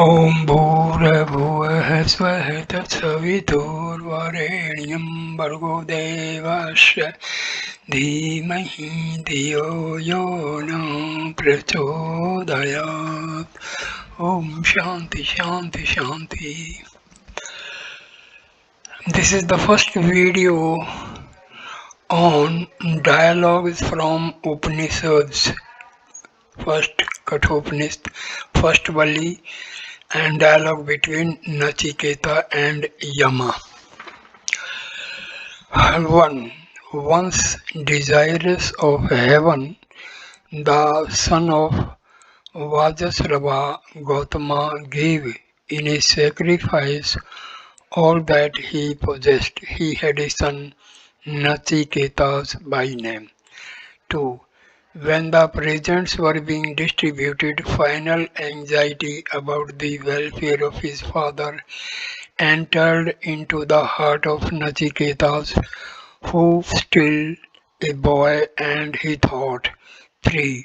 ॐ भूर्भुवः स्वः तत्सवितुर्वरेण्यं भर्गो देवस्य धीमहि धियो यो न प्रचोदयात्. Om Shanti Shanti Shanti. This is the first video on dialogues from Upanishads. First Kathopnishad, first Valli, and dialogue between Nachiketa and Yama. 1. Once desirous of heaven, the son of Vajasrava Gautama gave in a sacrifice all that he possessed. He had a son, Nachiketas by name. 2. When the presents were being distributed, final anxiety about the welfare of his father entered into the heart of Nachiketas, who still a boy, and he thought. 3.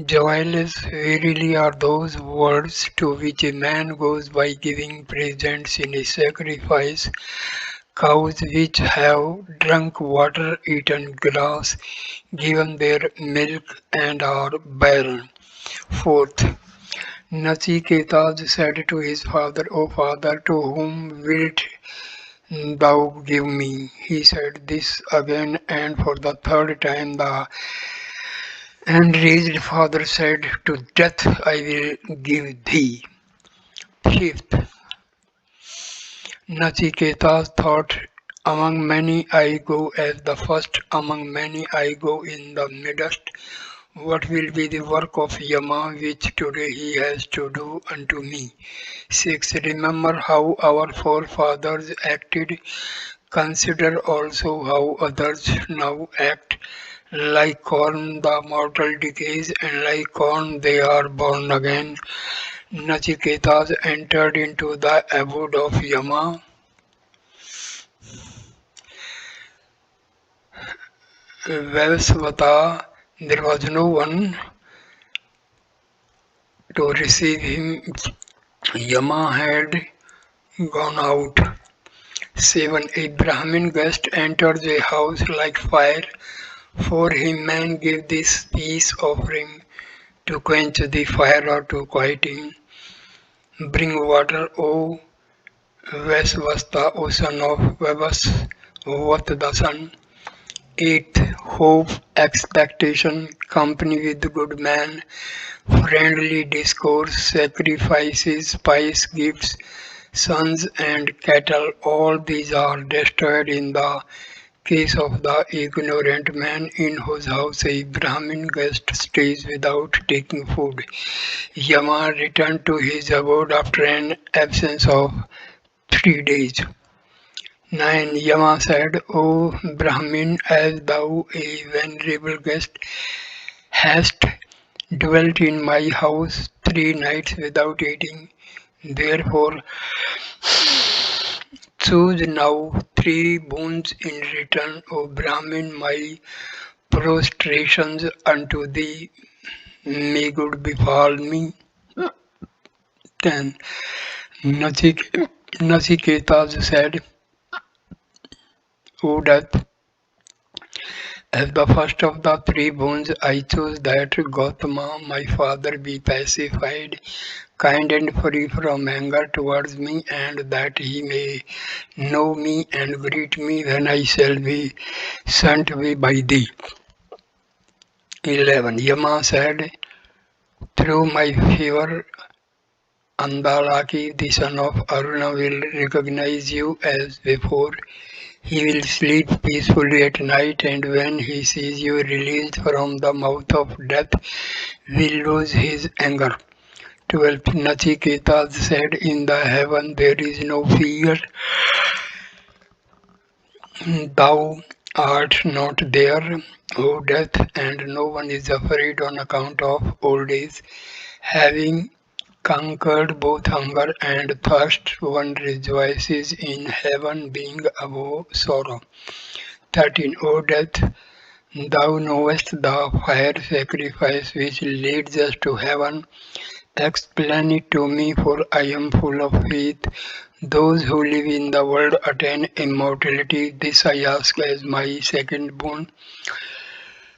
Joyless verily are those words to which a man goes by giving presents in a sacrifice, cows which have drunk water, eaten grass, given their milk, and are barren. 4th. Nachiketas said to his father, O father, to whom wilt thou give me? He said this again and for the third time. The enraged father said, to death I will give thee. 5th. Nachiketas thought, among many I go as the first, among many I go in the midst. What will be the work of Yama which today he has to do unto me? 6. Remember how our forefathers acted. Consider also how others now act. Like corn the mortal decays, and like corn they are born again. Nachiketas entered into the abode of Yama. Vaivasvata, there was no one to receive him. Yama had gone out. 7. A Brahmin guest enters a house like fire. For him man gave this peace offering to quench the fire or to quiet him. Bring water, O Vaisvasta, O son of Vaivasvat the sun. 8. Hope, expectation, company with good man, friendly discourse, sacrifices, pious gifts, sons and cattle, all these are destroyed in the case of the ignorant man in whose house a Brahmin guest stays without taking food. Yama returned to his abode after an absence of 3 days. 9. Yama said, O Brahmin, as thou, a venerable guest, hast dwelt in my house 3 nights without eating, therefore choose now 3 boons in return, O Brahmin, my prostrations unto thee, may good befall me. 10. Nachiketas said, O death, as the first of the 3 boons, I choose that Gautama, my father, be pacified, kind and free from anger towards me, and that he may know me and greet me when I shall be sent away by thee. 11. Yama said, through my favor, Andalaki, the son of Aruna, will recognize you as before. He will sleep peacefully at night, and when he sees you released from the mouth of death, will lose his anger. 12. Nachiketas said, in the heaven there is no fear. Thou art not there, O death, and no one is afraid on account of old age. Having conquered both hunger and thirst, one rejoices in heaven, being above sorrow. 13. O death, thou knowest the fire sacrifice which leads us to heaven, Explain it to me, for I am full of faith. Those who live in the world attain immortality. This I ask as my second boon.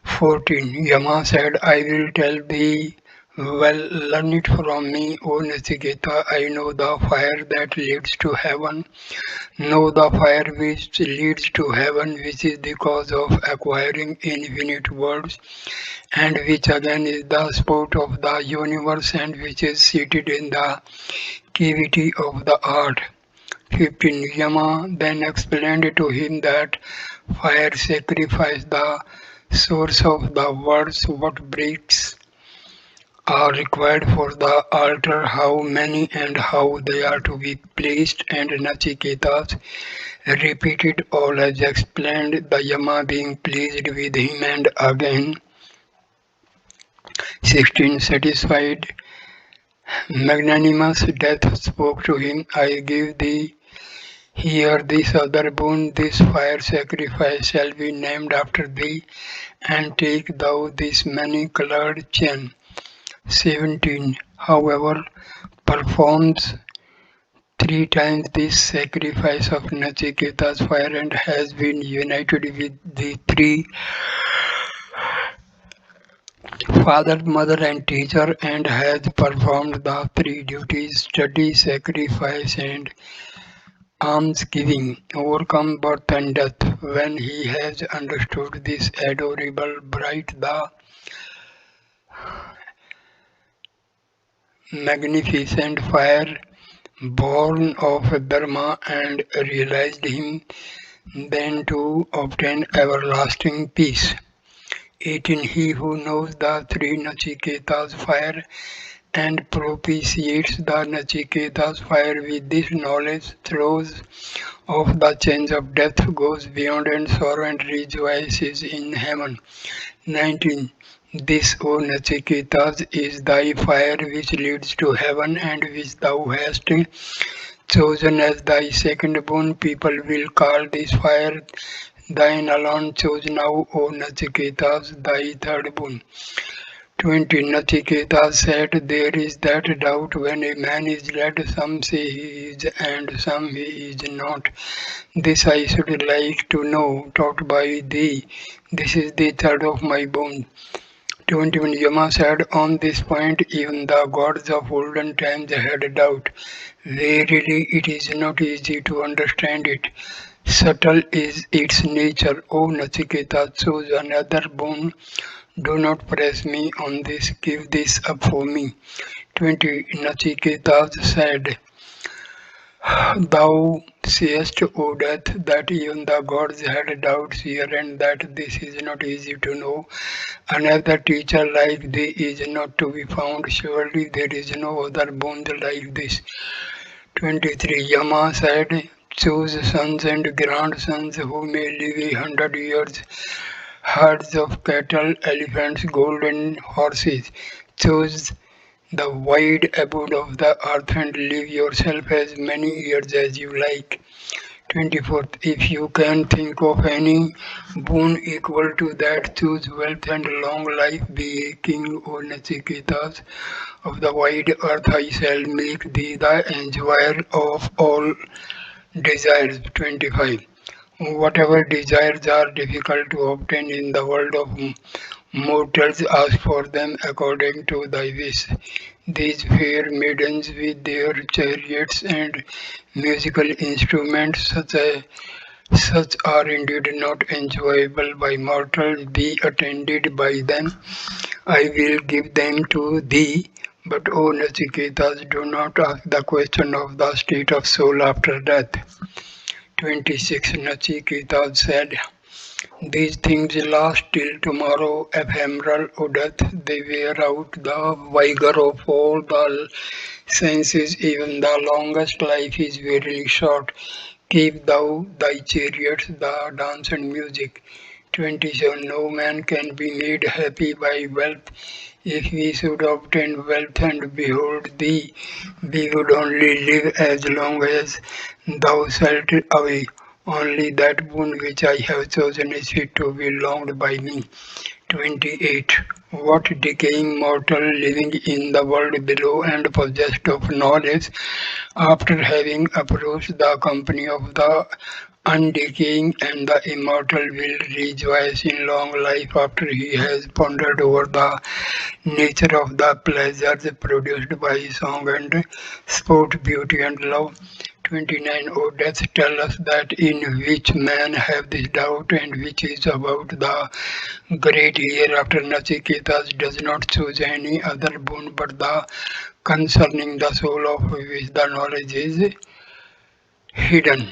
14. Yama said, I will tell thee, well, learn it from me, O Nachiketa. I know the fire that leads to heaven. Know the fire which leads to heaven, which is the cause of acquiring infinite worlds, and which again is the sport of the universe, and which is seated in the cavity of the earth. 15. Yama then explained to him that fire sacrifices the source of the worlds, what bricks are required for the altar, how many and how they are to be placed, and Nachiketas repeated all as explained, the Yama being pleased with him, and again 16. Satisfied, magnanimous death spoke to him, I give thee here this other boon, this fire sacrifice shall be named after thee, and take thou this many-coloured chain. 17. However, performs 3 times this sacrifice of Nachiketa's fire and has been united with the 3 father, mother, and teacher, and has performed the 3 duties study, sacrifice, and almsgiving, overcome birth and death. When he has understood this adorable, bright, the magnificent fire born of Brahma, and realized him then to obtain everlasting peace. 18. He who knows the 3 Nachiketas fire and propitiates the Nachiketas fire with this knowledge, throws off the chains of death, goes beyond and sorrow, and rejoices in heaven. 19. This, O Nachiketas, is thy fire which leads to heaven, and which thou hast chosen as thy second boon. People will call this fire thine alone. Choose now, O Nachiketas, thy third boon. 20. Nachiketas said, there is that doubt when a man is led, some say he is and some he is not. This I should like to know, taught by thee. This is the third of my boon. 21. Yama said, on this point even the gods of olden times had doubt. Verily it is not easy to understand it. Subtle is its nature. O Nachiketa, choose another boon. Do not press me on this, give this up for me. 20. Nachiketas said, thou sayest, O death, that even the gods had doubts here, and that this is not easy to know. Another teacher like thee is not to be found. Surely there is no other boon like this. 23. Yama said, choose sons and grandsons who may live 100 years, herds of cattle, elephants, golden horses. Choose the wide abode of the earth and live yourself as many years as you like. 24. If you can think of any boon equal to that, choose wealth and long life. Be a king, O Nachiketas, of the wide earth. I shall make thee the enjoyer of all desires. 25. Whatever desires are difficult to obtain in the world of mortals, ask for them according to thy wish. These fair maidens with their chariots and musical instruments, such are indeed not enjoyable by mortals. Be attended by them. I will give them to thee. But, O Nachiketas, do not ask the question of the state of soul after death. 26. Nachiketas said, these things last till tomorrow, ephemeral, O death. They wear out the vigor of all the senses. Even the longest life is very short. Keep thou thy chariots, the dance and music. 27. No man can be made happy by wealth. If we should obtain wealth and behold thee, we would only live as long as thou shalt away. Only that boon which I have chosen is fit to be longed by me. 28. what decaying mortal living in the world below and possessed of knowledge, after having approached the company of the undecaying and the immortal, will rejoice in long life after he has pondered over the nature of the pleasures produced by song and sport, beauty and love. 29. O death, tell us that in which man have this doubt, and which is about the great hereafter. Nachiketas does not choose any other boon but the concerning the soul of which the knowledge is hidden.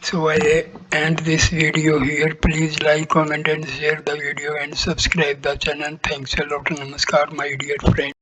So I end this video here. Please like, comment and share the video and subscribe the channel. Thanks a lot. Namaskar my dear friend.